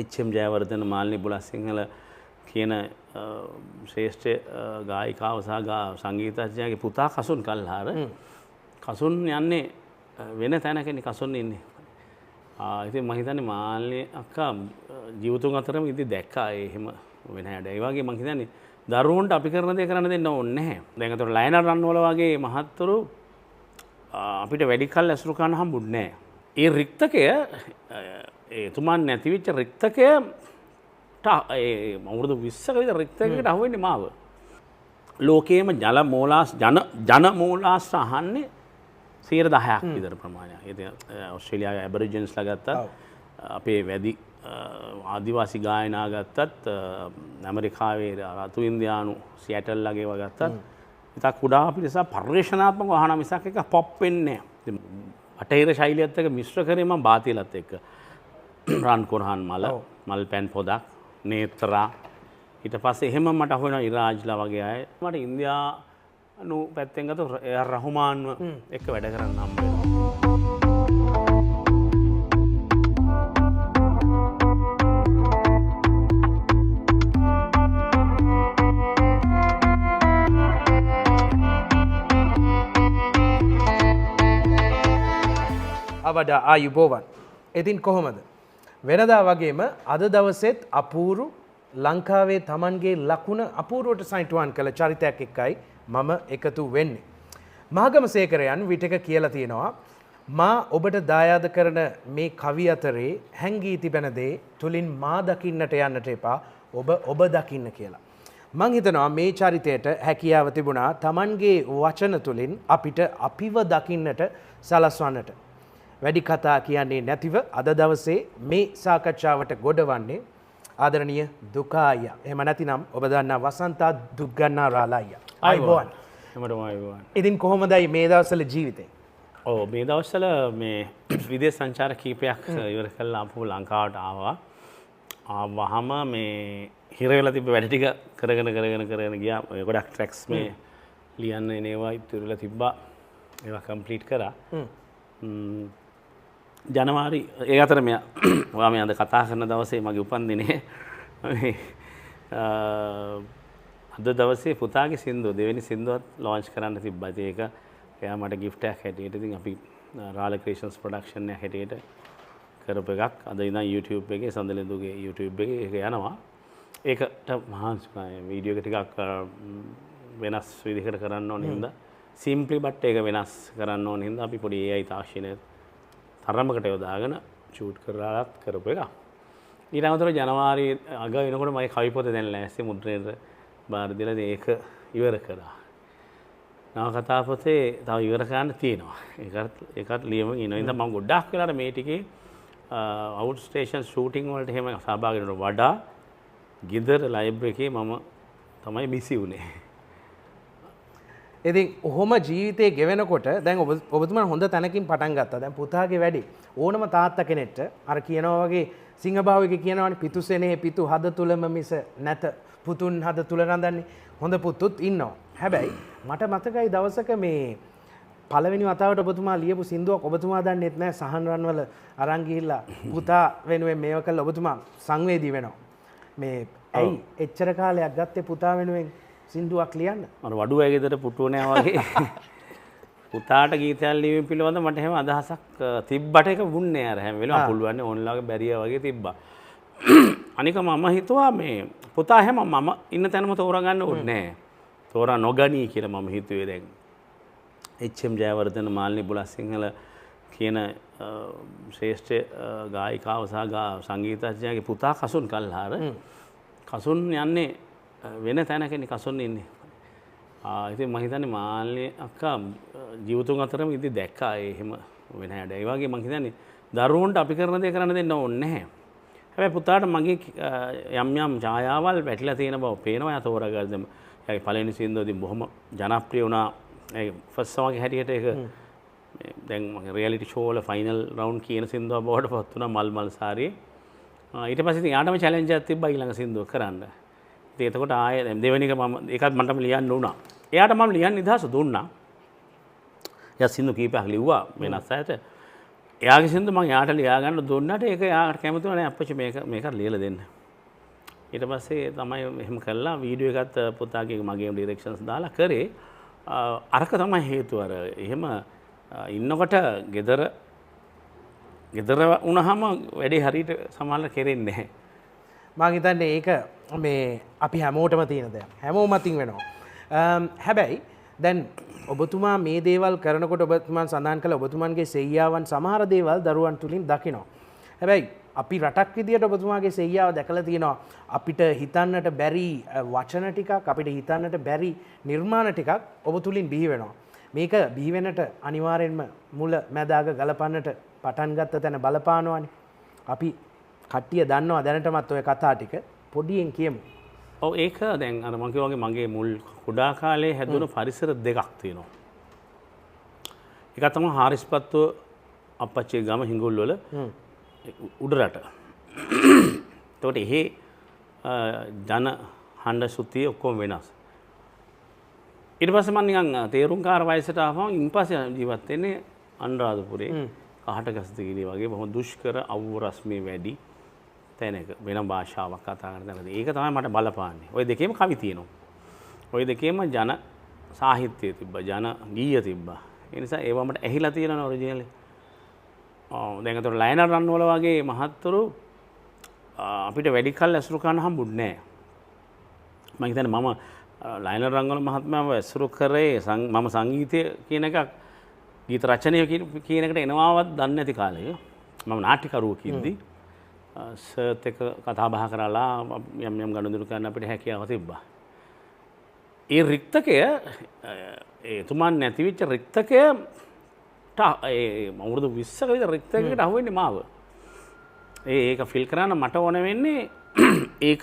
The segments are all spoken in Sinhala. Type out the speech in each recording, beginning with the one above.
එච්.එම්. ජයවර්ධන මාලිනී බුලත්සිංහල කියන ශ්‍රේෂ්ඨ ගායිකාව සහ සංගීතඥයාගේ පුතා කසුන් කල්හාර. කසුන් යන්නේ වෙන තැනකනේ කසුන් ඉන්නේ. ඉතින් මම හිතන්නේ මාලිනී අක්කා ජීවිතුන් අතරම ඉඳි දැක්කා එහෙම වෙන හැඩ. ඒ වගේ මම හිතන්නේ දරුවන්ට අපි කරන දේ කරන්න දෙන්න ඕනේ නැහැ. දැන් අතට ලයනල් රන්වල වගේ මහත්තුරු අපිට වැඩි කල් ඇසුරු කරන්න හම්බුන්නේ නැහැ. ඒ රික්තකය එතුමන් නැතිවෙච්ච රික්තකයට අවුරුදු 20ක විතර රික්තකයකට අහුවෙන්නේ මාව. ලෝකයේම ජන මූලාශ්‍ර අහන්නේ 10% විතර ප්‍රමාණයක්. ඉතින් ඕස්ට්‍රේලියාවේ ඇබරිජින්ස්ලා ගත්තත් අපේ වැඩි ආදිවාසී ගායනා ගත්තත් ඇමරිකාවේ රතු ඉන්දියානු සියැටල් වගේ ඒවා ගත්තත් ඉතින් කුඩා පිරිස පරිශ්‍රණාත්මක වහන මිසක් එක පොප් වෙන්නේ නැහැ. අටහිර ශෛලියත් එක්ක මිශ්‍ර කරේ මම බාතිලත් එක්ක රන් කොරහන් මල් පැන් පොදක් නේත්‍රා ඊට පස්සේ එහෙම මට අහුවෙනවා ඉරාජ්ලා වගේ අය. මට ඉන්දියානු පැත්තෙන් ගත්තොත් රහුමාන්ව එක්ක වැඩ කරන්න හම්බ වෙනවා. අවඩ ආයුබෝවන්. ඉතින් කොහොමද? වෙනදා වගේම අද දවසෙත් අපූරු ලංකාවේ Tamanගේ ලකුණ අපූරුවට සයින්ටුවන් කළ චරිතයක් එක්කයි මම එකතු වෙන්නේ. මහගමසේකරයන් විටක කියලා තියෙනවා මා ඔබට දායාද කරන මේ කවි අතරේ හැංගී තිබෙන දේ තුලින් මා දකින්නට යන්නට එපා ඔබ දකින්න කියලා. මං හිතනවා මේ චරිතයට හැකියාව තිබුණා Tamanගේ වචන තුලින් අපිට අපිව දකින්නට සලස්වන්නට. වැඩි කතා කියන්නේ නැතිව අද දවසේ මේ සාකච්ඡාවට ගොඩවන්නේ ආදරණීය දුකා අයියා. එහෙම නැතිනම් ඔබ දන්නා වසන්තා දුක්ගන්නා රාලා අයියා. ආයිබෝන්. හැමෝටම ඉතින් කොහොමදයි මේ දවස්වල ජීවිතේ? ඔව් මේ දවස්වල මේ විදේශ සංචාර කීපයක් ඉවර කරලා ආපහු ලංකාවට ආවා. ආවහම මේ හිර වෙලා තිබ්බ වැඩ ටික කරගෙන ගියා. ගොඩක් ට්‍රැක්ස් මේ ලියන්න එනවා ඉතුරුලා තිබ්බා. ඒවා කම්ප්ලීට් කරා. ජනවාරි ඒ අතර ඔයා මේ අද කතා කරන දවසේ මගේ උපන්දිනේ අද දවසේ පුතාගේ සින්දුව දෙවෙනි සින්දුවත් ලොන්ච් කරන්න තිබ්බා. ඒක එයා මට ගිෆ්ට් එකක් හැටියට ඉතින් අපි රාල ක්‍රියේෂන්ස් ප්‍රොඩක්ෂන් එක හැටියට කරපු එකක්. අද ඉඳන් YouTube එකේ සඳලෙන්දුගේ YouTube එකේ ඒක යනවා. ඒකට මහන්සියි වීඩියෝ එක ටිකක් වෙනස් විදිහකට කරන්න ඕන හින්දා සිම්ප්ලි බට් ඒක වෙනස් කරන්න ඕන හින්දා අපි පොඩි AI තාක්ෂණය තරමකට යොදාගෙන ෂූට් කරලාත් කරපු එක. ඊට අමතරව ජනවාරි අග වෙනකොට මගේ කවි පොත දැන් ලෑස්ති මුද්‍රණයට බාර දීලා ඒක ඉවර කරා. නවකතා පොතේ තව ඉවර කරන්න තියෙනවා. ඒකත් ලියමු ඉනවා. ඉතින් මම ගොඩක් වෙලාට මේ ටිකේ අවුට් ස්ටේෂන් ෂූටින් වලට එහෙම සහභාගී වෙනකොට වඩා ගෙදර ලයිබ්‍රරි එකේ මම තමයි බිසි වුනේ. ඉතින් ඔහොම ජීවිතේ ගෙවෙනකොට දැන් ඔබතුමා හොඳ තැනකින් පටන් ගත්තා. දැන් පුතාගේ වැඩි ඕනම තාත්තා කෙනෙක්ට අර කියනවා වගේ සිංහබාවගේ කියනවානේ පිතුසෙනේ පිතු හද තුලම මිස නැත පුතුන් හද තුල රඳන්නේ. හොඳ පුතුත් ඉන්නවා. හැබැයි මට මතකයි දවසක මේ පළවෙනි වතාවට ඔබතුමා ලියපු සින්දුවක් ඔබතුමා දන්නෙත් නැහැ සහන් රන්වල අරන් ගිහිල්ලා පුතා වෙනුවෙන් මේව කළා ඔබතුමා සංවේදී වෙනවා. මේ ඇයි එච්චර කාලයක් ගත්තේ පුතා වෙනුවෙන් සින්දුවක් ලියන්න? අර වඩුවයි ගෙදර පුටුව නෑ වගේ පුතාට ගීතයක් ලියවීම පිළිබඳව මට එහෙම අදහසක් තිබ්බට ඒක වුන්නේ අර හැම වෙලාවෙම පුළුවන් ඕන්ලාගේ බැරිය වගේ තිබ්බා. අනික මම හිතුවා මේ පුතා හැම මම ඉන්න තැනම තෝරගන්න ඕනේ නෑ. තෝරා නොගනී කියලා මම හිතුවේ දැන්. එච්.එම්. ජයවර්ධන මාලිනී බුලත්සිංහල කියන ශ්‍රේෂ්ඨ ගායිකාව සහ සංගීතඥයාගේ පුතා කසුන් කල්හාර. කසුන් යන්නේ වෙන තැනකනේ කසුන් ඉන්නේ. ඉතින් මම හිතන්නේ මාලිනී අක්කා ජීවිතුන් අතරම ඉඳි දැක්කා එහෙම වෙන හැඩ. ඒ වගේ මම හිතන්නේ දරුවන්ට අපි කරන දේ කරන්න දෙන්න ඕනේ නැහැ. හැබැයි පුතාට මගේ යම් ඡායාවල් වැටිලා තියෙන බව පේනවා. යා තෝරාගන්න. එයාගේ පළවෙනි සින්දුවදී බොහොම ජනප්‍රිය වුණා. ඒ ෆස්ට් සෝන් එක හැටියට ඒක දැන් මගේ රියැලිටි ෂෝ වල ෆයිනල් රවුන්ඩ් කියන සින්දුව බවට පත් වුණා මල් සාරියේ. ඊට පස්සේ ඉතින් යාටම චැලෙන්ජ් එකක් තිබ්බා ඊළඟ සින්දුව කරන්න. ඉතින් එතකොට ආයේ දෙවෙනි එක මම ඒකත් මටම ලියන්න උනා. එයාට මම ලියන්න නිදහස දුන්නා. එයා සින්දු කීපයක් ලිව්වා වෙනස් අයට. එයාගේ සින්දු මම යාට ලියා ගන්න දුන්නාට ඒක යාට කැමති වුණා නෑ අප්පච්චි මේක ලියලා දෙන්න. ඊට පස්සේ තමයි එහෙම කළා වීඩියෝ එකත් පුතාගේ මගේ ඩිරෙක්ෂන්ස් දාලා කරේ. අරක තමයි හේතුව. අර එහෙම ඉන්නකොට ගෙදර වුණාම වැඩේ හරියට සමානලා කෙරෙන්නේ නැහැ. මං හිතන්නේ ඒක මේ අපි හැමෝටම තියෙන දෙයක්. හැමෝම අතින් වෙනවා. හැබැයි දැන් ඔබතුමා මේ දේවල් කරනකොට ඔබතුමන් සඳහන් කළ ඔබතුමන්ගේ සෙයියාවන් සමහර දේවල් දරුවන් තුලින් දකිනවා. හැබැයි අපි රටක් විදියට ඔබතුමාගේ සෙයියාව දැකලා තියෙනවා. අපිට හිතන්නට බැරි වචන ටිකක්, අපිට හිතන්නට බැරි නිර්මාණ ටිකක් ඔබ තුලින් බිහි වෙනවා. මේක බිහි වෙනට අනිවාර්යෙන්ම මුල මැද අග ගලපන්නට පටන් ගත්ත තැන බලපානවනේ. අපි කට්ටිය දන්නවා දැනටමත් ඔය කතා ටික පොඩියෙන් කියමු. ඔව් ඒක දැන් අර මම කිව්වා වගේ මගේ මුල් කුඩා කාලේ හැදුණු පරිසර දෙකක් තියෙනවා. එකක් තමයි හාරිස්පත්තුව අප්පච්චිගේ ගම හිඟුල් වල උඩරට. එතකොට එහි ජන හඬ සුතිය ඔක්කොම වෙනස්. ඊට පස්සේ මම නිකන් තේරුම්කාර වයසට ආවම ඉන්පස්සේ ජීවත් වෙන්නේ අනුරාධපුරේ කහටගස්තිගිරිය වගේ බොහොම දුෂ්කර අවුව රස්මේ වැඩි තැනක වෙන භාෂාවක් කතා කරන තැනදී. ඒක තමයි මට බලපාන්නේ. ওই දෙකේම කවි තියෙනවා. ওই දෙකේම ජන සාහිත්‍යය තිබ්බා, ජන ගීය තිබ්බා. ඒ නිසා ඒවා මට ඇහිලා තියෙනවා ඔරිජිනලි. දැන් අතට ලයනර් රන්වල වගේ මහත්තුරු අපිට වැඩි කල් ඇසුරු කරන්න හම්බුන්නේ නැහැ. මම හිතන්නේ මම ලයනර් රන්වල මහත්මයාව ඇසුරු කරේ මම සංගීතය කියන එකක් ගීත රචනය කියන එකට එනවාවත් දන්නේ නැති කාලේ. මම නාට්‍යකරුවෙක් ඉද්දි සර්ත් එක කතා බහ කරලා යම් යම් ගනුදෙනු කරන්න අපිට හැකියාව තිබ්බා. ඒ රික්තකය එතුමන් නැති වෙච්ච රික්තකය අවුරුදු 20ක විතර රික්තකයකට අහු වෙන්නේ මාව. ඒක ෆිල් කරන්න මට ඕන වෙන්නේ ඒක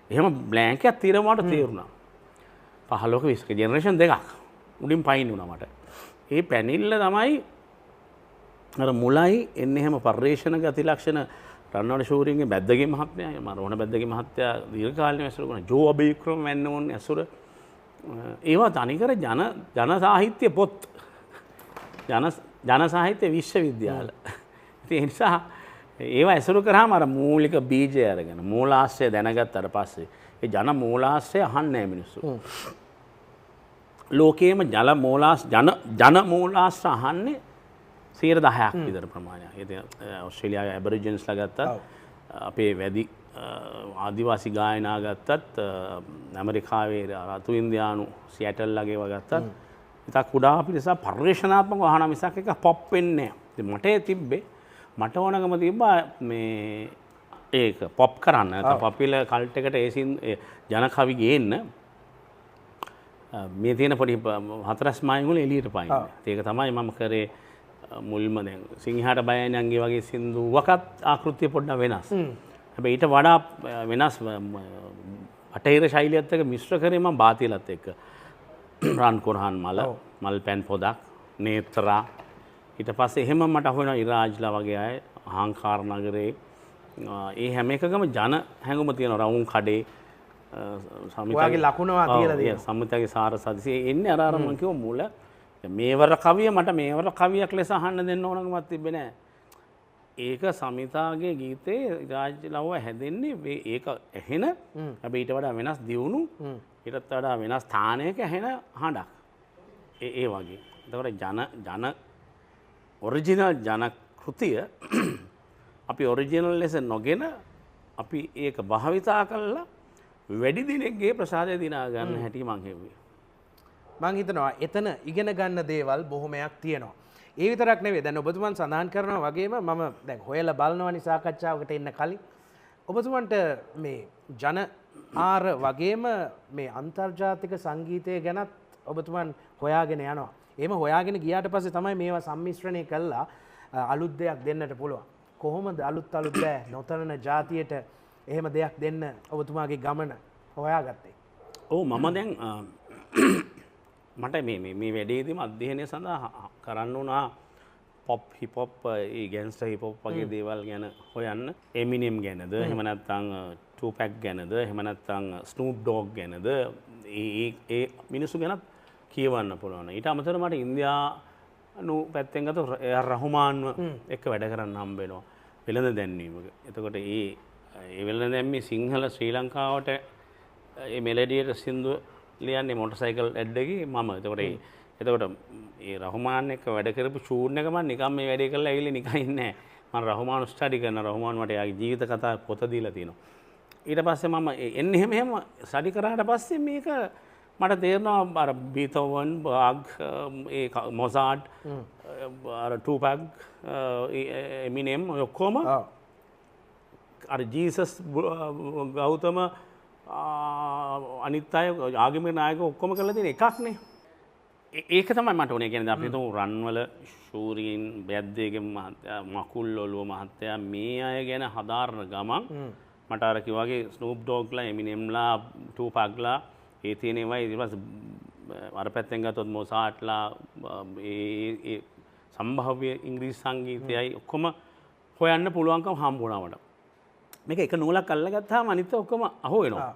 එහෙම බ්ලැන්ක් එකක් తీරමවට තේරුණා. 15ක 20ක ජෙනරේෂන් දෙකක් උඩින් පයින් වුණා මට. ඒ පැනිල්ල තමයි අර මුලයි එන්නේ හැම පර්යේෂණ ගති ලක්ෂණ රන්නවල ෂූරින්ගේ බැද්දගේ මහත්මයා මරෝණ බැද්දගේ මහත්තයා දීර්ඝ කාලෙම ඇසුරු කරන ජෝ අබේක්‍රම වෙන්න ඕනේ ඇසුර. ඒවා තනිකර ජන සාහිත්‍ය පොත් ජන සාහිත්‍ය විශ්වවිද්‍යාල. ඉතින් ඒ නිසා ඒවා ඇසුරු කරාම අර මූලික බීජය අරගෙන මූලාශ්‍රය දැනගත්තට පස්සේ ඒ ජන මූලාශ්‍රය අහන්නේ නැහැ මිනිස්සු. ලෝකයේම ජන මූලාශ්‍ර අහන්නේ 10% විතර ප්‍රමාණයක්. ඒ ඔස්ට්‍රේලියාවේ ඇබරිජින්ස්ලා ගත්තත් අපේ වැඩි ආදිවාසි ගායනා ගත්තත් ඇමරිකාවේ රතු ඉන්දියානු සියැටල් වගේ ගත්තත් ඉතින් කුඩා පිරිසක් පරිශ්‍රණාත්මකව අහන මිසක් එක පොප් වෙන්නේ නැහැ. ඉතින් මට තිබ්බේ මට ඕනකම තිබ්බා මේ ඒක පොප් කරන්න. නැත්නම් පොපියුලර් කල්ට් එකට ඒ ජන කවි ගේන්න මේ තියෙන පොඩි හතරස් මායින් වල එළියට පයින්න. ඒක තමයි මම කරේ මුල්ම දැන් සිංහාට බයයන්ගේ වගේ සින්දුවකත් ආකෘතිය පොඩ්ඩක් වෙනස්. හැබැයි ඊට වඩා වෙනස් අටහිර ශෛලියත් එක්ක මිශ්‍ර කරේ මම බාතිලත් එක්ක. රන් කොරහන් මල් පැන් පොදක් නේත්‍රා ඊට පස්සේ එහෙම මට අහුවෙනවා ඉරාජ්ලා වගේ අය අහංකාර නගරේ ඒ හැම එකකම ජන හැඟුම තියෙනවා රවුම් කඩේ සමිතගේ ලකුණවා තියලා තියෙනවා සමිතගේ සාර සදිසිය එන්නේ අර මම කිව්ව මුල මේවර කවිය මට මේවර කවියක් ලෙස අහන්න දෙන්න ඕනකමක් තිබ්බේ නැහැ. ඒක සමිතාගේ ගීතේ ඉරාජ්ලව හැදෙන්නේ ඒක ඇහෙන හැබැයි ඊට වඩා වෙනස් දියුණු ඊටත් වඩා වෙනස් ස්ථානයක ඇහෙන හඬක්. ඒ වගේ. එතකොට ජන ඔරිජිනල් ජන කෘතිය අපි ඔරිජිනල් ලෙස නොගෙන අපි ඒක භාවිතා කළා වැඩි දිනෙකගේ ප්‍රසාදය දිනා ගන්න හැටි මං හෙව්වේ. මං හිතනවා එතන ඉගෙන ගන්න දේවල් බොහොමයක් තියෙනවා. ඒ විතරක් නෙවෙයි දැන් ඔබතුමන් සඳහන් කරනවා වගේම මම දැන් හොයලා බලනවනි සාකච්ඡාවකට එන්න කලින් ඔබතුමන්ට මේ ජන ආර වගේම මේ අන්තර්ජාතික සංගීතය ගැනත් ඔබතුමන් හොයාගෙන යනවා. එහෙම හොයාගෙන ගියාට පස්සේ තමයි මේවා සම්මිශ්‍රණය කළා අලුත් දෙයක් දෙන්නට පුළුවන්. කොහොමද අලුත් දෑ නොතනන ජාතියට එහෙම දෙයක් දෙන්න ඔබතුමාගේ ගමන හොයාගත්තේ? ඔව් මම දැන් මට මේ වැඩේදීම අධ්‍යයනය සඳහා කරන්න වුණා පොප් හිප් හොප් ඒ ගැන්ස්ටර් හිප් හොප් වගේ දේවල් ගැන හොයන්න. එමිනෙම් ගැනද එහෙම නැත්නම් ටූපැක් ගැනද එහෙම නැත්නම් ස්නූප් ඩොග් ගැනද ඒ මිනිස්සු ගැනත් කියවන්න පුළුවන්. ඊට අමතරව මට පැත්තෙන් ගත්තොත් ඒ රහුමාන්ව එක්ක වැඩ කරන්න හම්බ වෙනවා වෙළඳ දැන්වීමක. එතකොට ඒ වෙළඳ දැන්වීම සිංහල ශ්‍රී ලංකාවට ඒ මෙලඩියට සින්දු ලියන්නේ මොටර්සයිකල් ඇඩ් එකේ මම. එතකොට ඒ රහුමාන් එක්ක වැඩ කරපු ෂූට් එක මම නිකන් මේ වැඩේ කරලා ඇවිල්ලා නිකන් ඉන්නේ නැහැ. මම රහුමාන් ස්ටඩි කරන රහුමාන් මට යාගේ ජීවිත කතා පොත දීලා තියෙනවා. ඊට පස්සේ මම එන්නේ එහෙම ස්ටඩි කරාට පස්සේ මේක මට තේරෙනවා අර බීතෝවන් බාග් ඒ මොසාට් අර ටූපැක් එමිනෙම් ඔක්කොම අර ජීසස් ගෞතම අනිත් අය ආගමික නායකයෝ ඔක්කොම කරලා තියෙන එකක්නේ. ඒක තමයි මට ඕනේ. කියන්නේ අපි හිතමු රන්වල ෂූරීන් බැද්දේගේ මහත්තයා මකුල් ඔළුව මහත්තයා මේ අය ගැන හදාරන ගමන් මට අර කිව්වාගේ ස්නූප් ඩොග්ලා එමිනෙම්ලා ටූපැක්ලා ඒ තියෙන ඒවා ඊට පස්සේ අර පැත්තෙන් ගත්තොත් මොසාට්ලා ඒ සම්භාව්‍ය ඉංග්‍රීසි සංගීතයයි ඔක්කොම හොයන්න පුළුවන්කම හම්බ වුණා මට. මේක එක නූලක් අල්ලගත්තාම අනිත් ඔක්කොම අහු වෙනවා.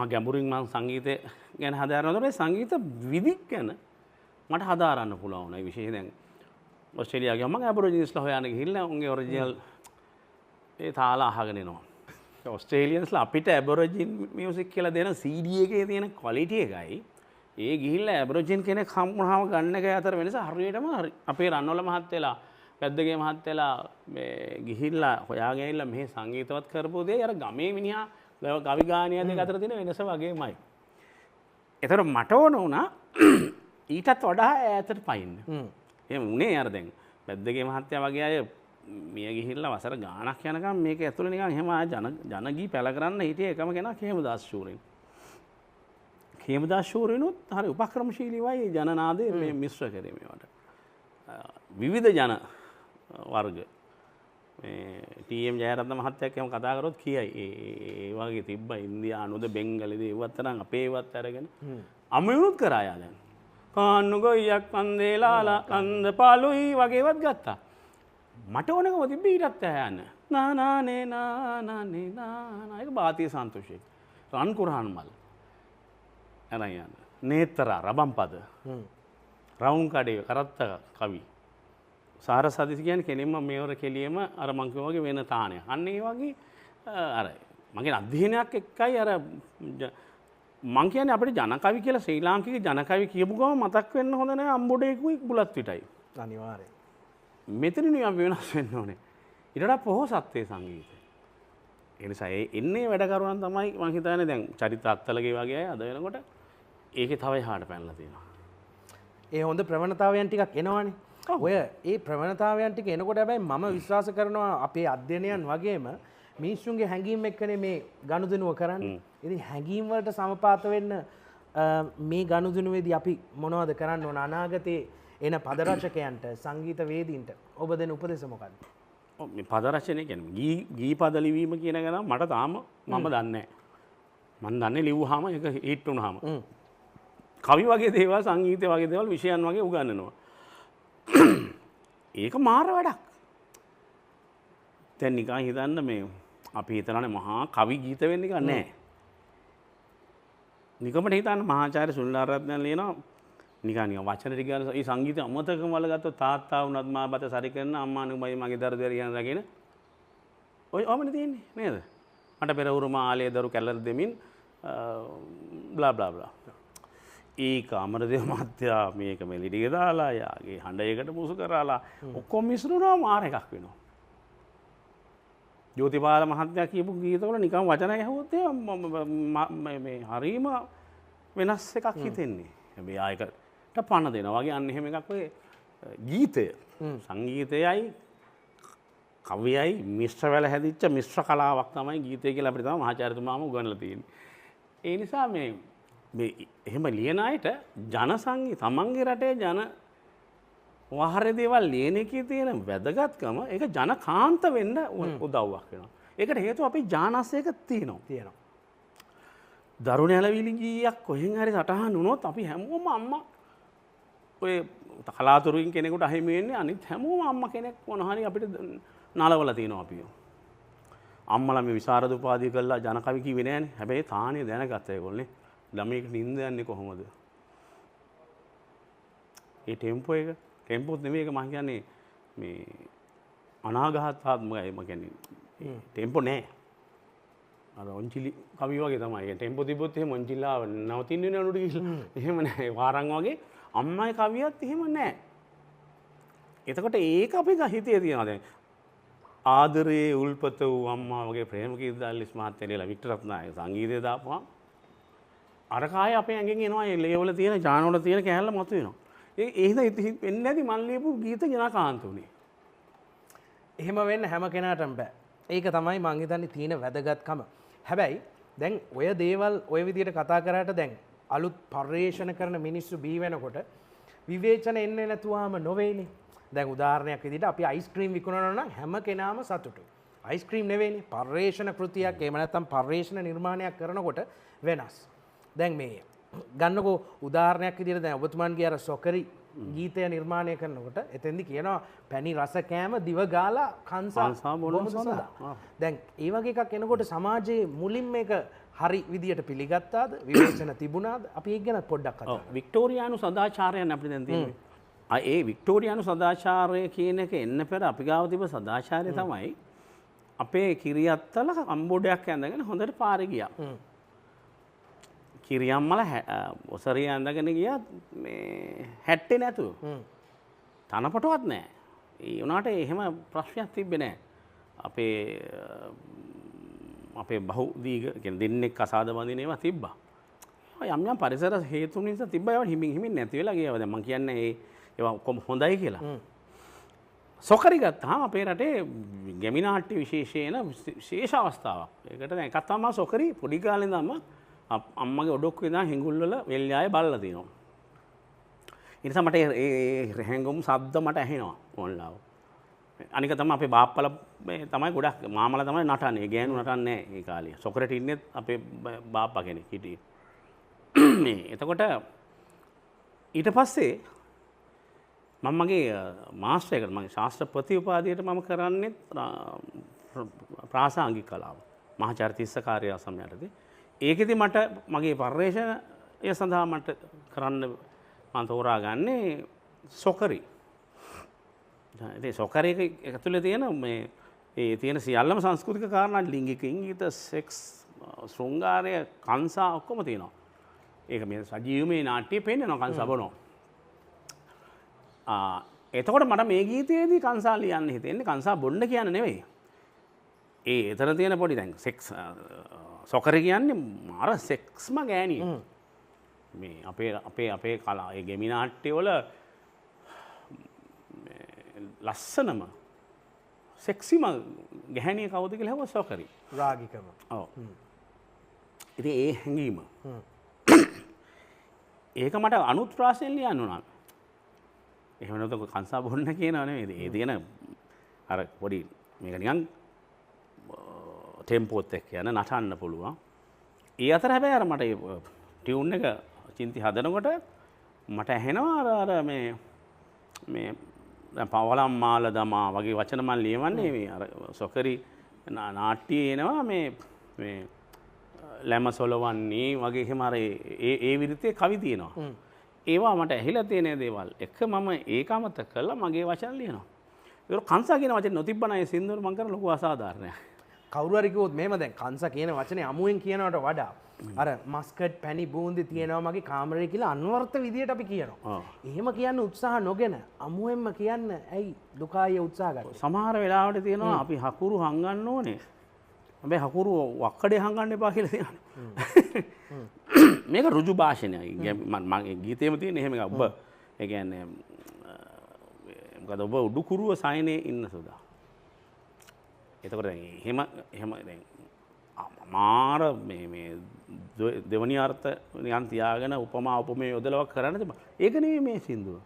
ගැඹුරින් මම සංගීතය ගැන හදාරනකොට සංගීත විදි ගැන මට හදාරන්න පුළුවන් වුණා. ඒ විශේෂයෙන් දැන් ඔස්ට්‍රේලියාව ගියාම මම ඇබොරිජිනල්ස්ලා හොයන්න ගිහිල්ලා උන්ගේ ඔරිජිනල් ඒ තාල අහගෙන එනවා. ඔස්ට්‍රේලියන්ස්ලා අපිට ඇබොරිජින් මියුසික් කියලා දෙන CD එකේ තියෙන ක්වලිටි එකයි ඒ ගිහිල්ලා ඇබොරිජින් කෙනෙක් හම්බුනහම ගන්න එක අතර වෙනස හරියටම හරි. අපේ රන්වල මහත්තයලා පැද්දගේ මහත්තයලා මේ ගිහිල්ලා හොයාගෙන ඇවිල්ලා මෙහි සංගීතවත් කරපු දේ අර ගමේ මිනිහා කවි ගායනය දෙක අතර තියෙන වෙනස වගේමයි. ඒතර මට ඕන වුණා ඊටත් වඩා ඈතට පයින්න. එහෙම උනේ අර දැන් පැද්දගේ මහත්තයා වගේ අය මිය ගිහිල්ලා වසර ගාණක් යනකම් මේක ඇතුළේ නිකන් එහෙම ආය ජනගී පැල කරන්න හිටියේ එකම කෙනා හේමදාස් ශූරින්. හේමදාස් ශූරිනුත් හරි උපක්‍රමශීලීවයි ජනනාදේ මේ මිශ්‍ර කරේ මේවට. විවිධ ජන වර්ග මේ ටීඑම් ජයරත්න මහත්තයා එහෙම කතා කරොත් කියයි ඒ වගේ තිබ්බ ඉන්දියානුද බෙන්ගලිද ඒවත් තරම් අපේ ඒවත් අරගෙන අමුණුත් කරා යා දැන්. කාන්නු ගොයියක් වන්දේලාලා කන්ද පාලුයි වගේවත් ගත්තා. මට ඕනකම තිබ්බේ ඊටත් යන්න. නානානේ නානානේ නානා ඒක ಭಾರತೀಯ සන්තෝෂේ. රන් කුරහන් මල්. අරන් යන්න. නේත්‍රා රබම්පද. රවුම් කඩේ කරත්ත කවි. සාරසදිස් කියන්නේ කෙලින්ම මේවර කෙලියම අර මං කිව්වා වගේ වෙන තාණය. අන්න ඒ වගේ අර මගේ අධ්‍යයනයක් එක්කයි අර මං කියන්නේ අපිට ජනකවි කියලා ශ්‍රී ලාංකික ජනකවි කියපු ගම මතක් වෙන්න හොඳ නැහැ අම්බොඩේකුයි බුලත් පිටයි. අනිවාර්යයෙන්. මෙතනනේ අපි වෙනස් වෙන්න ඕනේ. ඊට වඩා පොහොසත්යේ සංගීතය. ඒ නිසා ඒ එන්නේ වැඩ කරුවන් තමයි මං හිතන්නේ දැන් චරිත අත්තලගේ වගේ අය අද වෙනකොට ඒකේ තව එහාට පැනලා තියෙනවා. ඒ හොඳ ප්‍රවණතාවයන් ටිකක් එනවනේ. ඔය ඒ ප්‍රවණතාවයන් ටික එනකොට හැබැයි මම විශ්වාස කරනවා අපේ අධ්‍යයනයන් වගේම මිනිස්සුන්ගේ හැඟීම් එක්කනේ මේ ගනුදෙනුව කරන්නේ. ඉතින් හැඟීම් වලට සමපාත වෙන්න මේ ගනුදෙනුවේදී අපි මොනවද කරන්න ඕන අනාගතේ එන පද රචකයන්ට සංගීත වේදීන්ට ඔබ දෙන උපදෙස මොකක්ද? මේ පද රචනය කියන්නේ ගී පද ලිවීම කියන එක නම් මට තාම මම දන්නේ නැහැ. මම දන්නේ ලිව්වහම ඒක හිට් වුණාම. කවි වගේ දේවල් සංගීතය වගේ දේවල් විෂයන් වගේ උගන්වනවා. ඒක මාර වැඩක්. දැන් නිකන් හිතන්න මේ අපි හිතනනේ මහා කවි ගීත වෙන්න එක නෑ. නිකමට හිතන්න මහාචාර්ය සුනිලාරත්නයන් ලියනවා නිකන් වචන ටික ගන්න ඒ සංගීත අමතකම වල ගත්තොත් තාත්තා වුණත් මා බත සරි කරන අම්මා නුඹයි මගේ දරුදර කියන රගෙන ඔය ඔමනේ තියෙන්නේ නේද? මට පෙර උරුම ආලේ දරු කැලර දෙමින් බ්ලා බ්ලා බ්ලා. ඒක අමරදේව මහත්තයා මේක මෙලිඩිය දාලා යාගේ හඬයකට මුසු කරලා ඔක්කොම මිශ්‍රුණා මාර එකක් වෙනවා. ජෝතිපාල මහත්තයා කියපු ගීතවල නිකන් වචන ඇහුවොත් මේ හරීම වෙනස් එකක් හිතෙන්නේ. හැබැයි ආයකට පණ දෙනවා වගේ අන්න එහෙම එකක් ඔය ගීතය සංගීතයයි කවියයි මිශ්‍ර වෙලා හැදිච්ච මිශ්‍ර කලාවක් තමයි ගීතය කියලා අපිට තමයි මහාචාර්යතුමාම උගන්වලා තියෙන්නේ. ඒ නිසා මේ එහෙම ලියන අයට ජන සංගීත තමන්ගේ රටේ ජන වහර දේවල් ලියන එකේ තියෙන වැදගත්කම ඒක ජනකාන්ත වෙන්න උදව්වක් වෙනවා. ඒකට හේතුව අපි ජානසයක තියෙනවා. දරුණ ඇලවිලි ගීයක් කොහෙන් හරි සටහන් වුණොත් අපි හැමෝම අම්මා ඔය කලාතුරකින් කෙනෙකුට අහිමි වෙන්නේ අනිත් හැමෝම අම්මා කෙනෙක් මොන හරි අපිට නලවලා තියෙනවා අපි. අම්මලා මේ විසරද උපාධිය කළා ජනකවි කිව්වේ නෑනේ. හැබැයි තානිය දැනගත්ත ඒගොල්ලේ. ළමයිට නිින්ද යන්නේ කොහොමද? ඒ ටෙම්පෝ එක ටෙම්පොත් නෙමෙයි ඒක මම කියන්නේ මේ අනාඝාතාත්මකයි මම කියන්නේ ටෙම්පෝ නෑ. අර ඔන්චිලි කවි වගේ තමයි. ඒ ටෙම්පෝ තිබ්බොත් එහෙම ඔන්චිලාව නවතින්නේ නෑ උඩට ගිහිල්ලා. එහෙම නෑ. වාරන් වගේ අම්මයි කවියත් එහෙම නෑ. එතකොට ඒක අපේ හිතේ තියෙනවා දැන්. ආදරයේ උල්පත වූ අම්මා වගේ ප්‍රේම ගීත දාල්ලිස් මහත්තයලා වික්ටර් රත්නායක සංගීතය දාපුවා. අර කාය අපේ ඇඟෙන් එනවා ඒ ලේවල තියෙන ජානවල තියෙන කැලල මත වෙනවා. ඒ හින්දා එන්නේ නැති මන් ලියපු ගීත ජනකාන්ත උනේ. එහෙම වෙන්න හැම කෙනාටම බෑ. ඒක තමයි මං හිතන්නේ තියෙන වැදගත්කම. හැබැයි දැන් ඔය දේවල් ඔය විදිහට කතා කරාට දැන් අලුත් පර්යේෂණ කරන මිනිස්සු බී වෙනකොට විවේචන එන්නේ නැතුවම නොවේනේ. දැන් උදාහරණයක් විදිහට අපි අයිස්ක්‍රීම් විකුණනවා නම් හැම කෙනාම සතුටුයි. අයිස්ක්‍රීම් නෙවෙයිනේ පර්යේෂණ කෘතියක් එහෙම නැත්නම් පර්යේෂණ නිර්මාණයක් කරනකොට වෙනස්. දැන් මේ ගන්නකෝ උදාහරණයක් විදිහට දැන් ඔබතුමන්ගේ අර සොකරි ගීතය නිර්මාණය කරනකොට එතෙන්දි කියනවා පැණි රස කෑම දිව ගාලා කංසා බොමුද සඳහා. දැන් ඒ වගේ එකක් එනකොට සමාජයේ මුලින් මේක හරි විදියට පිළිගත්තාද විවේචන තිබුණාද අපි ඒක ගැන පොඩ්ඩක් කතා කරමු. වික්ටෝරියානු සදාචාරයන් අපිට දැන් තියෙන්නේ. ඒ වික්ටෝරියානු සදාචාරය කියන එක එන්න පෙර අපි ගාව තිබ්බ සදාචාරය තමයි අපේ කිරියත්තල අම්බෝඩයක් ඇඳගෙන හොඳට පාරේ ගියා. කිරියම්මල ඔසරිය ඇඳගෙන ගියා මේ හැට්ටේ නැතුව. තනපටවත් නැහැ. ඒ උනාට එහෙම ප්‍රශ්නයක් තිබ්බේ නැහැ. අපේ බහු දීග කියන්නේ දෙන්නෙක් කසාද බඳින ඒවා තිබ්බා. යම් යම් පරිසර හේතු නිසා තිබ්බා ඒවා හිමින් නැති වෙලා ගියා. දැන් මම කියන්නේ ඒවා ඔක්කොම හොඳයි කියලා. සොකරි ගත්තාම අපේ රටේ ගැමි නාට්‍ය විශේෂයෙන් විශේෂ අවස්ථාවක්. ඒකට දැන් එකක් තමයි සොකරි පොඩි කාලේ ඉඳන්ම අම්මගේ ඔඩොක්කේ ඉඳන් හිඟුල් වල වෙල්යායේ බල්ලා තියෙනවා. ඒ නිසා මට ඒ හැංගුම් ශබ්ද මට ඇහෙනවා ඕන්ලාව. අනික තමයි අපේ බාප්පලා තමයි ගොඩක් මාමලා තමයි නටන්නේ. ගෑනු නටන්නේ නැහැ ඒ කාලේ. සොකරට ඉන්නේ අපේ බාප්පා කෙනෙක් හිටියේ. මේ එතකොට ඊට පස්සේ මම මගේ මාස්ටර් එකට මගේ ශාස්ත්‍රපති උපාධියට මම කරන්නේ ප්‍රාසංගික කලාව. මහාචාර්ය තිස්ස කාර්යාසම යටතේ. ඒකෙදි මට මගේ පර්යේෂණය සඳහා මට කරන්න මම තෝරාගන්නේ සොකරි. ඉතින් සොකරි එක ඇතුලේ තියෙන මේ ඒ තියෙන සියල්ලම සංස්කෘතික කාරණා ලිංගික ඉංගිත සෙක්ස් ශෘංගාරය කංසා ඔක්කොම තියෙනවා. ඒක මේ සජීවමය නාට්‍යයේ පෙන්නනවා කංසා බොනවා. එතකොට මට මේ ගීතයේදී කංසා ලියන්න හිතෙන්නේ කංසා බොන්න කියන්න නෙවෙයි. ඒ එතන තියෙන පොඩි දැන් සෙක්ස් සොකරි කියන්නේ මාර සෙක්ස්ම ගෑණි. මේ අපේ කලා ඒ ගෙමි නාට්‍යවල ලස්සනම සෙක්සිම ගැහැණිය කවුද කියලා හව සොකරි. රාගිකම. ඔව්. ඉතින් ඒ හැඟීම. ඒක මට අනුත්ප්‍රාසයෙන් ලියන්න උනා. එහෙම නැත්නම් කංසා බොන්න කියනව නෙවෙයි. ඒ තියෙන අර පොඩි මේක නිකන් ටෙම්පෝත් එක්ක යන නටන්න පුළුවන්. ඒ අතර හැබැයි අර මට ටියුන් එක චින්ති හදනකොට මට ඇහෙනවා අර මේ දැන් පවලම් මාල දමා වගේ වචන මම ලියවන්නේ මේ අර සොකරි නාට්‍යයේ එනවා මේ ලැමසොලවන්නේ වගේ එහෙම අර ඒ විදිහේ කවි තියෙනවා. ඒවා මට ඇහිලා තියෙන දේවල් එක මම ඒක අමතක කරලා මගේ වචන ලියනවා. ඒක කංසා කියන වචනේ නොතිබ්බන ඒ සින්දුවර මම කරන ලොකු අසාධාරණයක්. කවුරු හරි කිව්වොත් මෙහෙම දැන් කංසා කියන වචනේ අමුවෙන් කියනවට වඩා අර මස්කට් පැණි බූන්දි තියෙනවා මගේ කාමරේ කියලා අන්වර්ථ විදියට අපි කියනවා. එහෙම කියන්න උත්සාහ නොගෙන අමුවෙන්ම කියන්න ඇයි දුකායේ උත්සාහ ගන්න. සමහර වෙලාවට තියෙනවා අපි හකුරු හංගන්න ඕනේ. හැබැයි හකුරු වක්කඩේ හංගන්න එපා කියලා තියෙනවා. මේක ඍජු භාෂණයයි. මගේ ගීතේම තියෙන එහෙම එකක්. ඔබ ඒ කියන්නේ මොකද ඔබ උඩුකුරුව සයිනේ ඉන්න සුදා. එතකොට දැන් එහෙම දැන් මාර මේ දෙවනි අර්ථ නිකන් තියාගෙන උපමා උපමේ යොදලවක් කරන්න තිබා. ඒක නෙවෙයි මේ සින්දුව.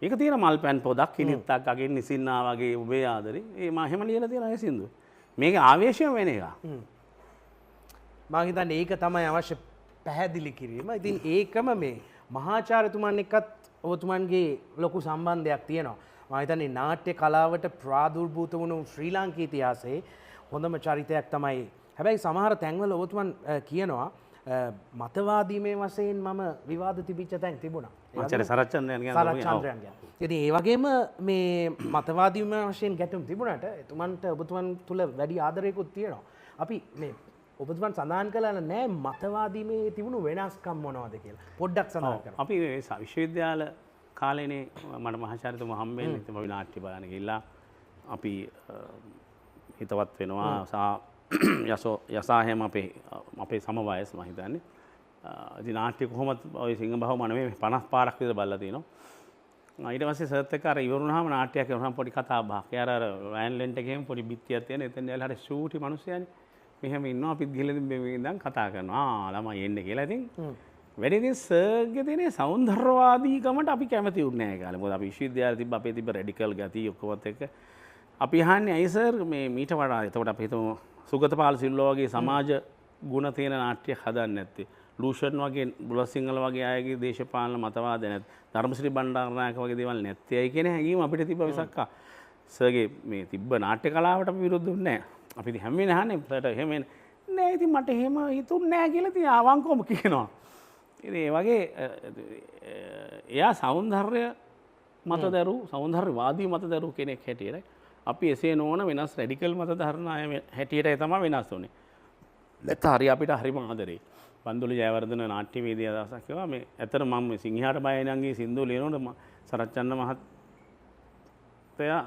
ඒක තියෙන මල් පැන් පොදක් කිනිත්තක් අගින් නිසින්නා වගේ ඔබේ ආදරේ. ඒ මම එහෙම ලියලා තියෙන ඒ සින්දුව. මේක ආවේශයෙන් වෙන එක. මම හිතන්නේ ඒක තමයි අවශ්‍ය පැහැදිලි කිරීම. ඉතින් ඒකම මේ මහාචාර්යතුමන් එක්කත් ඔබතුමන්ගේ ලොකු සම්බන්ධයක් තියෙනවා. මම හිතන්නේ නාට්‍ය කලාවට ප්‍රාදුර්භූත වුණු ශ්‍රී ලාංකීය ඉතිහාසයේ හොඳම චරිතයක් තමයි. හැබැයි සමහර තැන්වල ඔබතුමන් කියනවා මතවාදීමේ වශයෙන් මම විවාද තිබිච්ච තැන් තිබුණා. ආචාර්ය සරච්චන්ද්‍රයන් ගැන සරච්චන්ද්‍රයන් ගැන. ඉතින් ඒ වගේම මේ මතවාදීම වශයෙන් ගැටුම් තිබුණාට එතුමන්ට ඔබතුමන් තුල වැඩි ආදරයකුත් තියෙනවා. අපි මේ ඔබතුමන් සඳහන් කළා නෑ මතවාදීමේ තිබුණු වෙනස්කම් මොනවද කියලා. පොඩ්ඩක් සඳහන් කරන්න. අපි විශ්වවිද්‍යාල කාලේනේ මට මහාචාර්යතුමා හම්බෙන්නේ. ඉතින් අපි නාට්‍ය බලන්න ගිහිල්ලා අපි හිතවත් වෙනවා යසාහෙම අපේ සම වයස් මම හිතන්නේ. ඉතින් නාට්‍ය කොහොමද ඔය සිංහ බහුව මනමේ 50 පාරක් විතර බලලා තිනවා. ඊට පස්සේ සර්ත් එක්ක අර ඉවරුනහම නාට්‍යයක් කරනහම පොඩි කතා බහක්. යාර අර වයන්ලෙන්ට් එකේම පොඩි බිත්තියක් තියෙන. එතෙන් ඇවිල්ලා හරි ෂූටි මිනිස්සයනේ. මෙහෙම ඉන්නවා අපිත් ගිහලා ඉඳන් කතා කරනවා. ළමයි එන්නේ කියලා. ඉතින් වැඩි ඉතින් සර්ගේ තියෙන සෞන්දර්යවාදීකමට අපි කැමති වුණේ නැහැ කාලේ. මොකද අපි විශ්වවිද්‍යාලේ තිබ්බ අපේ තිබ්බ රැඩිකල් ගතිය ඔක්කොමත් එක්ක අපි අහන්නේ අයි සර් මේ මීට වඩා එතකොට අපි හිතමු සුගතපාල සිල්වා වගේ සමාජ ගුණ තියෙන නාට්‍යයක් හදන්නේ නැත්තේ. ලූෂන් වගේ බුලත් සිංහල වගේ අයගේ දේශපාලන මතවාද නැත්. ධර්මශ්‍රී බණ්ඩාරනායක වගේ දේවල් නැත්තේ අය කියන හැඟීම අපිට තිබ්බ මිසක් සර්ගේ මේ තිබ්බ නාට්‍ය කලාවට අපි විරුද්ධ වුණේ නැහැ. අපි ඉතින් හැම වෙලේම අහන්නේ සර්ට එහෙම නෑ ඉතින් මට එහෙම හිතුන්නේ නෑ කියලා ඉතින් අවංකවම කියනවා. ඉතින් ඒ වගේ එයා සෞන්දර්ය මතදරු සෞන්දර්යවාදී මතදරු කෙනෙක් හැටියට අපි එසේ නොවන වෙනස් රැඩිකල් මත ධර්ම අය හැටියටයි තමයි වෙනස් වුනේ. ලෙත් හරි අපිට හරිම ආදරේ. බන්දුලි ජයවර්ධන නාට්‍යවේදී අදහසක් කිව්වා මේ ඇත්තට මම සිංහයාට බය නැංගේ සින්දුව ලියනකොට සරච්චන්ද්‍ර මහත්තයා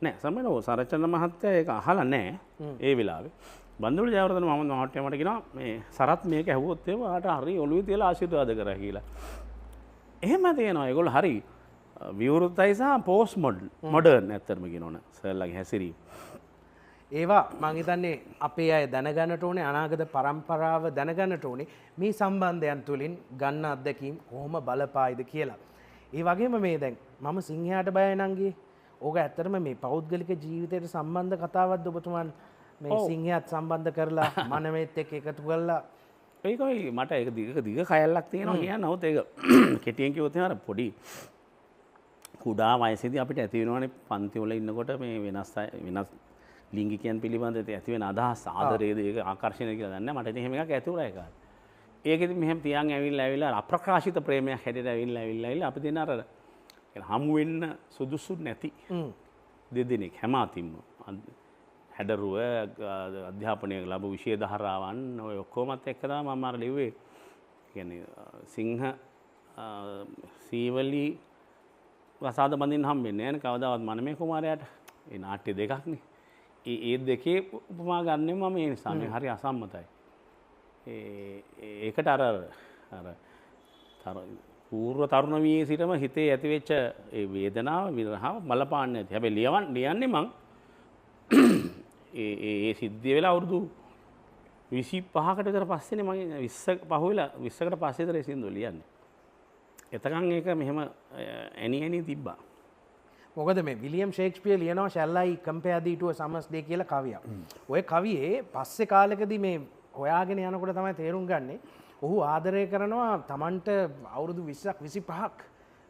නෑ සමහරව සරච්චන්ද්‍ර මහත්තයා ඒක අහලා නෑ ඒ වෙලාවේ. බන්දුලි ජයවර්ධන මම නාට්‍යයට මට කියනවා මේ සරත් මේක ඇහුවොත් එහෙම ආට හරි ඔළුවේ තියලා ආශිර්වාද කරා කියලා. එහෙම තියෙනවා ඒගොල්ලෝ හරි විවෘතයි සහ පෝස්ට් මොඩර්න් ඇත්තටම කියනවනේ සර්ලගේ හැසිරීම. ඒවා මං හිතන්නේ අපේ අය දැනගන්නට ඕනේ අනාගත පරම්පරාව දැනගන්නට ඕනේ මේ සම්බන්ධයන් තුලින් ගන්න අත්දැකීම් කොහොම බලපායිද කියලා. ඒ වගේම මේ දැන් මම සිංහයාට බයයි නංගී. ඕක ඇත්තටම මේ පෞද්ගලික ජීවිතයට සම්බන්ධ කතාවක්ද ඔබතුමන් මේ සිංහයාත් සම්බන්ධ කරලා මනමෙත් එක්ක එකතු කරලා ඒකයි මට ඒක දිග කයල්ලක් තියෙනවා කියන්නේ. නමුත් ඒක කෙටියෙන් කිව්වොත් එහෙනම් පොඩි කුඩා වයසේදී අපිට ඇති වෙනවනේ පන්ති වල ඉන්නකොට මේ වෙනස් ලිංගිකයන් පිළිබඳ ඇති වෙන අදහස් ආදරේද ඒක ආකර්ෂණය කියලා දන්නේ මට ඉතින් එහෙම එකක් ඇති වුණා ඒ කාලේ. ඒක ඉතින් මෙහෙම තියන් ඇවිල්ලා අප්‍රකාශිත ප්‍රේමයක් හැටියට ඇවිල්ලා අපි දෙන අර හමු වෙන්න සුදුසු නැති දෙදෙනෙක් හැම අතින්ම හැඩරුව අධ්‍යාපනය ලැබු විෂය ධාරාවන් ඔය ඔක්කොමත් එක්ක තමයි මම අර ලිව්වේ. කියන්නේ සිංහ සීවලි රසාද බඳින්න හම්බෙන්නේ නැහැ නේ කවදාවත් මනමේ කුමාරයාට. ඒ නාට්‍ය දෙකක්නේ. ඒ දෙකේ උපමා ගන්නෙ මම ඒ නිසා මේ හරි අසම්මතයි. ඒකට අර පූර්ව තරුණ වියේ සිටම හිතේ ඇතිවෙච්ච ඒ වේදනාව විරහව බලපාන්නේ නැති. හැබැයි ලියන්නේ මං ඒ සිද්ධිය වෙලා අවුරුදු 25කට විතර පස්සේනේ මම 20 පහුවෙලා 20කට පස්සේ විතර ඒ සින්දුව ලියන්නේ. එතකන් ඒක මෙහෙම ඇනි තිබ්බා. මොකද මේ විලියම් ෂේක්ස්පියර් ලියනවා shall I compare thee to a summer's day කියලා කවියක්. ඔය කවියේ පස්සේ කාලෙකදී මේ හොයාගෙන යනකොට තමයි තේරුම් ගන්නේ ඔහු ආදරය කරනවා Tamanට අවුරුදු 20ක් 25ක්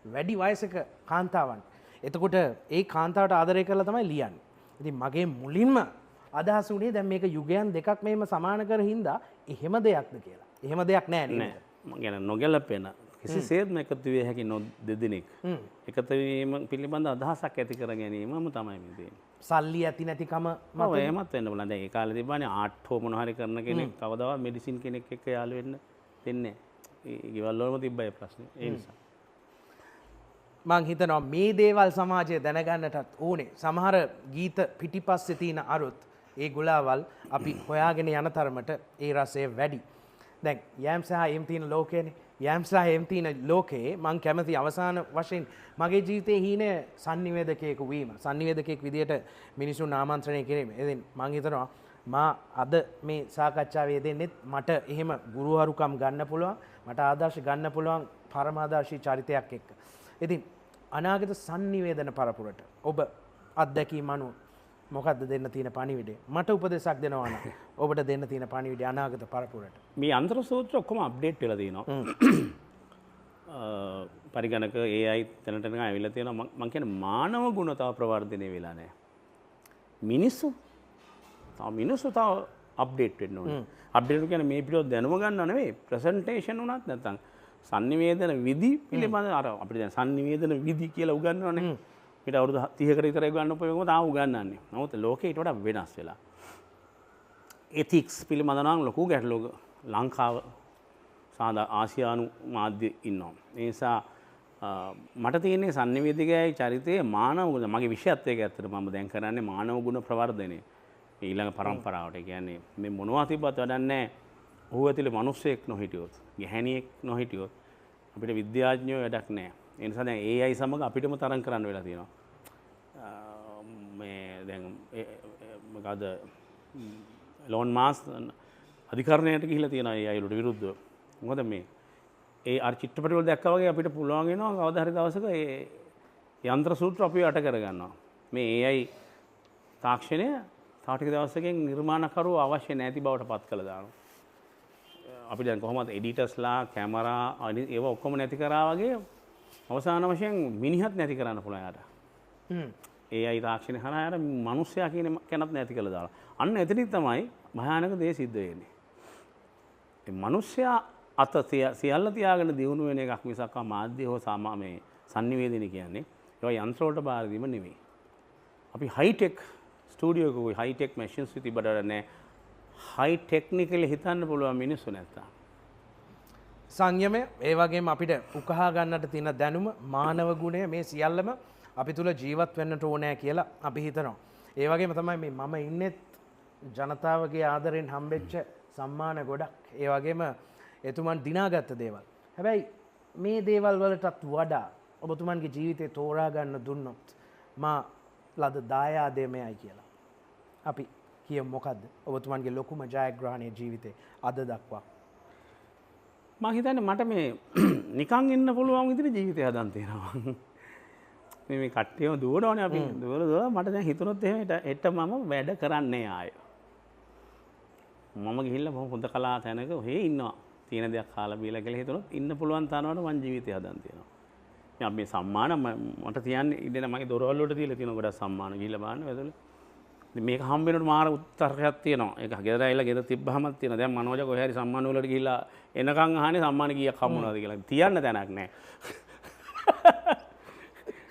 වැඩි වයසක කාන්තාවන්. එතකොට ඒ කාන්තාවට ආදරය කරලා තමයි ලියන්නේ. ඉතින් මගේ මුලින්ම අදහස් වුණේ දැන් මේක යුගයන් දෙකක් මේම සමාන කර හින්දා එහෙම දෙයක්ද කියලා. එහෙම දෙයක් නෑ නේද? මම කියන නොගැලපෙන කිසිසේත්ම එකතු විය හැකි දෙදෙනෙක් එකතු වීම පිළිබඳ අදහසක් ඇති කර ගැනීමම තමයි මේ තියෙන්නේ. සල්ලි ඇති නැතිකම මම එහෙමත් වෙන්න බලන්න. දැන් ඒ කාලේ තිබ්බනේ ආර්ට් හෝ මොනවා හරි කරන කෙනෙක් කවදාවත් මෙඩිසින් කෙනෙක් එක්ක යාළු වෙන්න දෙන්නේ නැහැ. ඒ ගෙවල් වලම තිබ්බ ඒ ප්‍රශ්නේ. ඒ නිසා මං හිතනවා මේ දේවල් සමාජය දැනගන්නටත් ඕනේ. සමහර ගීත පිටිපස්සේ තියෙන අරුත් ඒ ගුලාවල් අපි හොයාගෙන යන තරමට ඒ රසය වැඩි. දැන් යෑම් සහ එම් තියෙන ලෝකයනේ. යෑම් සහ එම් තියෙන ලෝකයේ මං කැමති අවසාන වශයෙන් මගේ ජීවිතයේ හීනේ sannivedakayeku වීම. sannivedakayeක් විදියට මිනිසුන් ආමන්ත්‍රණය කිරීම. ඉතින් මං හිතනවා මා අද මේ සාකච්ඡාවේ දෙන්නේ මට එහෙම ගුරුවරුකම් ගන්න පුළුවන්. මට ආදර්ශ ගන්න පුළුවන් පරමාදර්ශී චරිතයක් එක්ක. ඉතින් අනාගත sannivedana පරපුරට ඔබ අත්දැකීම් අනුව මොකක්ද දෙන්න තියෙන පණිවිඩය? මට උපදේශයක් දෙනවා නම් ඔබට දෙන්න තියෙන පණිවිඩය අනාගත පරපුරට. මේ අන්තර සූත්‍ර ඔක්කොම අප්ඩේට් වෙලා තියෙනවා. පරිගණක AI තැනට නිකන් ඇවිල්ලා තියෙනවා. මම කියන්නේ මානව ගුණ තව ප්‍රවර්ධනය වෙලා නැහැ. මිනිස්සු තව අප්ඩේට් වෙන්න ඕනේ. අප්ඩේට් කියන්නේ මේ පිළිවෙල දැනුම ගන්නව නෙවෙයි ප්‍රසන්ටේෂන් උනත් නැත්නම් sannivedana විදි පිළිබඳ අර අපිට දැන් sannivedana විදි කියලා උගන්වනවානේ. ඊට අවුරුදු 30කට විතර උගන්වපු එකම තාම උගන්වන්නේ. නමුත් ලෝකේ ඊට වඩා වෙනස් වෙලා. ethics පිළිබඳ නම් ලොකු ගැටලුවක ලංකාව සාදා ආසියානු මාධ්‍ය ඉන්නවා. ඒ නිසා මට තියෙන්නේ sannivedikayai චරිතයේ මානව ගුණ මගේ විෂයත් ඒක ඇත්තට මම දැන් කරන්නේ මානව ගුණ ප්‍රවර්ධනය. ඊළඟ පරම්පරාවට කියන්නේ මේ මොනවා තිබ්බත් වැඩක් නැහැ. ඔහු ඇතුලේ මිනිස්සෙක් නොහිටියොත්, ගැහැණියෙක් නොහිටියොත් අපිට විද්‍යාඥයෝ වැඩක් නැහැ. ඒ නිසා දැන් AI සමග අපිටම තරම් කරන්න වෙලා තියෙනවා. මේ දැන් මොකද ලෝන් මාස් අධිකරණයට ගිහිල්ලා තියෙනවා AI වලට විරුද්ධව. මොකද මේ ඒ අර චිත්‍රපට වල දැක්කා වගේ අපිට පුළුවන් වෙනවා කවදා හරි දවසක ඒ යන්ත්‍ර සූත්‍ර අපිව යට කරගන්නවා. මේ AI තාක්ෂණය තව ටික දවසකින් නිර්මාණකරුවෝ අවශ්‍ය නැති බවට පත් කළා දානවා. අපි දැන් කොහොමද එඩිටර්ස්ලා කැමරා ඒවා ඔක්කොම නැති කරා වගේ අවසාන වශයෙන් මිනිහත් නැති කරන්න පුළුවන් යාට. AI තාක්ෂණය හරහා යාට මිනිස්සයා කියන කෙනත් නැති කළා දාලා. අන්න එතනින් තමයි භයානක දේ සිද්ධ වෙන්නේ. ඒ මිනිස්සයා අත සියල්ල තියාගෙන දියුණු වෙන එකක් මිසක් මාධ්‍ය හෝ මේ sannivedana කියන්නේ ඒවා යන්ත්‍ර වලට බාර දීම නෙමෙයි. අපි හයිටෙක් ස්ටුඩියෝ එකක හයිටෙක් මැෂින්ස් විතිබඩ නැහැ. හයි ටෙක්නිකලි හිතන්න පුළුවන් මිනිස්සු නැත්තම්. සංයමය ඒ වගේම අපිට උකහා ගන්නට තියෙන දැනුම මානව ගුණය මේ සියල්ලම අපි තුල ජීවත් වෙන්නට ඕනෑ කියලා අපි හිතනවා. ඒ වගේම තමයි මේ මම ඉන්නෙත් ජනතාවගේ ආදරෙන් හම්බෙච්ච සම්මාන ගොඩක්. ඒ වගේම එතුමන් දිනාගත්ත දේවල්. හැබැයි මේ දේවල් වලටත් වඩා ඔබතුමන්ගේ ජීවිතේ තෝරා ගන්න දුන්නොත් මා ලද දායාදය මෙයයි කියලා. අපි කියමු මොකද්ද? ඔබතුමන්ගේ ලොකුම ජයග්‍රහණයේ ජීවිතේ අද දක්වා. මම හිතන්නේ මට මේ නිකන් ඉන්න පුළුවන් විදිහට ජීවිතය හදන් තියෙනවා. මේ කට්ටියම දුවනවනේ අපි දුවලා මට දැන් හිතුනොත් එහෙම හෙට මම වැඩ කරන්නේ ආයෙ. මම ගිහිල්ලා බොහොම හොඳ කලා තැනක ඔහේ ඉන්නවා. තියෙන දෙයක් කාලා බීලා කියලා හිතුනොත් ඉන්න පුළුවන් තරමට මං ජීවිතය හදන් තියෙනවා. මම මේ සම්මාන මට තියන්නේ ඉඳන මගේ දොරවල් වලට තියලා තියෙන ගොඩක් සම්මාන ගිහිල්ලා බලන්න වැදලා. මේක හම්බ වෙනකොට මාර උත්තරයක් තියෙනවා. ඒක ගෙදර ඇවිල්ලා ගෙදර තිබ්බහමත් තියෙනවා. දැන් මනෝජ කොහේ හරි සම්මාන වලට ගිහිල්ලා එනකන් අහන්නේ සම්මාන කීයක් හම්බුණාද කියලා. තියන්න තැනක් නැහැ.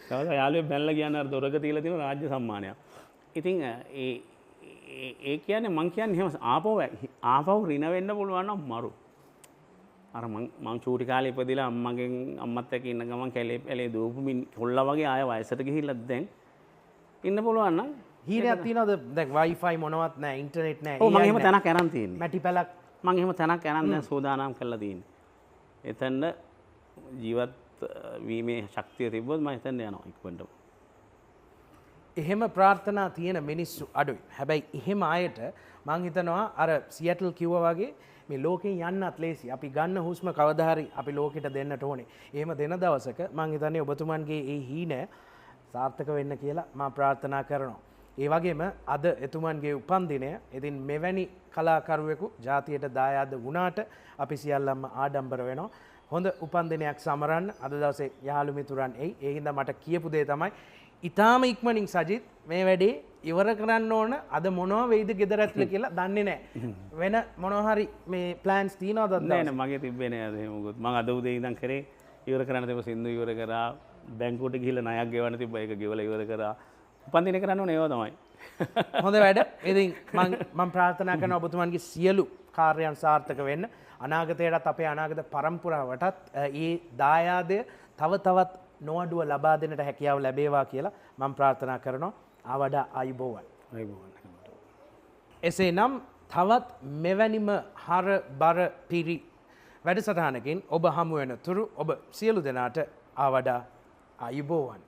තවද යාළුවෙක් බැලලා කියන්නේ අර දොරක තියලා තියෙන රාජ්‍ය සම්මානයක්. ඉතින් ඒ කියන්නේ මං කියන්නේ එහෙම ආපහු රින වෙන්න පුළුවන් නම් මරු. අර මං චූටි කාලේ ඉපදිලා අම්මගෙන් අම්මත් එක්ක ඉන්න ගමන් කැලේ දූපු කොල්ලා වගේ ආය වයසට ගිහිල්ලා දැන් ඉන්න පුළුවන් නම් හීනයක් තියනවද? දැන් Wi-Fi මොනවත් නැහැ, ඉන්ටර්නෙට් නැහැ. ඔව් මම එහෙම තැනක් අරන් තියෙන්නේ. මැටි පැලක් මම එහෙම තැනක් අරන් දැන් සූදානම් කරලා තියෙන්නේ. එතන ජීවත් වීමේ ශක්තිය තිබ්බොත් මම එතන යනවා ඉක්මනට. එහෙම ප්‍රාර්ථනා තියෙන මිනිස්සු අඩුයි. හැබැයි එහෙම අයට මං හිතනවා අර සියටල් කිව්වා වගේ මේ ලෝකෙන් යන්නත් ලේසි. අපි ගන්න හුස්ම කවදා හරි අපි ලෝකෙට දෙන්නට ඕනේ. එහෙම දෙන දවසක මං හිතන්නේ ඔබතුමන්ගේ ඒ හීන සාර්ථක වෙන්න කියලා මම ප්‍රාර්ථනා කරනවා. ඒ වගේම අද එතුමන්ගේ උපන්දිනය. ඉතින් මෙවැනි කලාකරුවෙකු ජාතියට දායාද වුණාට අපි සියල්ලම ආඩම්බර වෙනවා. හොඳ උපන්දිනයක් සමරන්න අද දවසේ යහළු මිතුරන් එයි. ඒ හින්දා මට කියපු දේ තමයි ඊටාම ඉක්මනින් සජිත් මේ වැඩේ ඉවර කරන්න ඕන. අද මොනවා වෙයිද ගෙදර ඇතුළේ කියලා දන්නේ නැහැ. වෙන මොනවා හරි මේ ප්ලෑන්ස් තියනවද අද? නෑ නෑ මගේ තිබ්බේ නෑ එහෙම මොකොත්. මම අද උදේ ඉඳන් කරේ ඉවර කරන්න තිබ්බ සින්දු ඉවර කරා. බැංකුවට ගිහිල්ලා ණයක් ගෙවන්න තිබ්බා ඒක ගෙවලා ඉවර කරා. උපන්දිනේ කරන්න ඕනේ ඒවා තමයි. හොඳ වැඩ. ඉතින් මම ප්‍රාර්ථනා කරනවා ඔබතුමන්ගේ සියලු කාර්යයන් සාර්ථක වෙන්න. අනාගතයටත් අපේ අනාගත පරම්පරාවටත් ඒ දායාදය තව තවත් නොඅඩුව ලබා දෙන්නට හැකියාව ලැබේවා කියලා මම ප්‍රාර්ථනා කරනවා. ආවඩා ආයුබෝවන්. ආයුබෝවන්. එසේනම් තවත් මෙවැනිම හරබර පිරි වැඩසටහනකින් ඔබ හමු වෙන තුරු ඔබ සියලු දෙනාට ආවඩා ආයුබෝවන්.